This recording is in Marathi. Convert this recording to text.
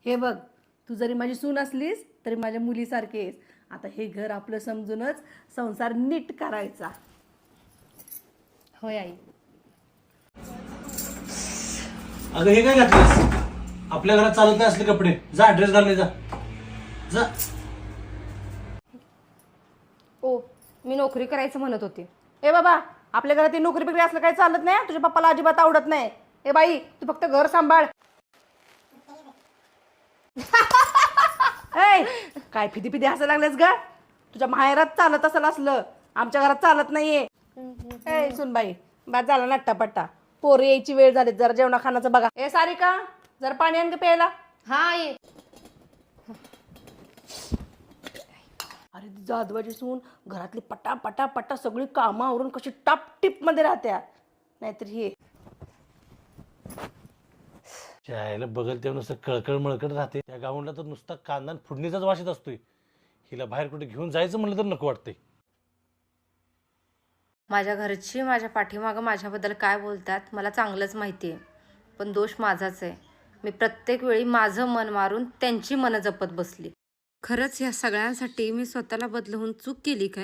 हे बघ, तू जरी माझी सून असलीस तरी माझ्या मुलीसारखी आहेस. आता हे घर आपलं समजूनच संसार नीट करायचा. होय आई. अगं हे काय घातलंस? आपल्या घरात चालत नाही असले कपडे. जा ड्रेस घालून जा. जा. ओ, मी नोकरी करायचं म्हणत होते. ए बाबा, आपल्या घरात नोकरी बिकरी असलं काही चालत नाही. तुझ्या पप्पाला अजिबात आवडत नाही. ए बाई, तू फक्त घर सांभाळ. ए, काय फिदी फिदी हसायला लागलेस ग? तुझ्या माहेरात चालत असलं असलं, आमच्या घरात चालत नाहीये. ए सुनबाई, बाद झाला नट्टापट्टा. पोरं यायची वेळ झाली, जरा जेवणा खाण्याचं बघा. ए सारिका, जरा पाणी आण ग प्यायला. हा आई. अरे जाधवाची सून घरातली पटा पटा पटा सगळी कामं आवरून कशी टाप टिप मध्ये राहत्या. नाहीतर हे यायला बघल तेव्हा नुसतं कळकळ मळकळ राहते. त्या गाऊनला तर नुसता कांदा आणि फुडणीचाच वाशीत असतोय. हिला बाहेर कुठे घेऊन जायचं म्हणलं तर नको वाटतंय. माझ्या घरची माझ्या पाठीमागं माझ्याबद्दल काय बोलतात मला चांगलंच माहिती आहे. पण दोष माझाच आहे. मी प्रत्येक वेळी माझं मन मारून त्यांची मनं जपत बसली. खरंच या सगळ्यांसाठी मी स्वतःला बदलवून चूक केली काय?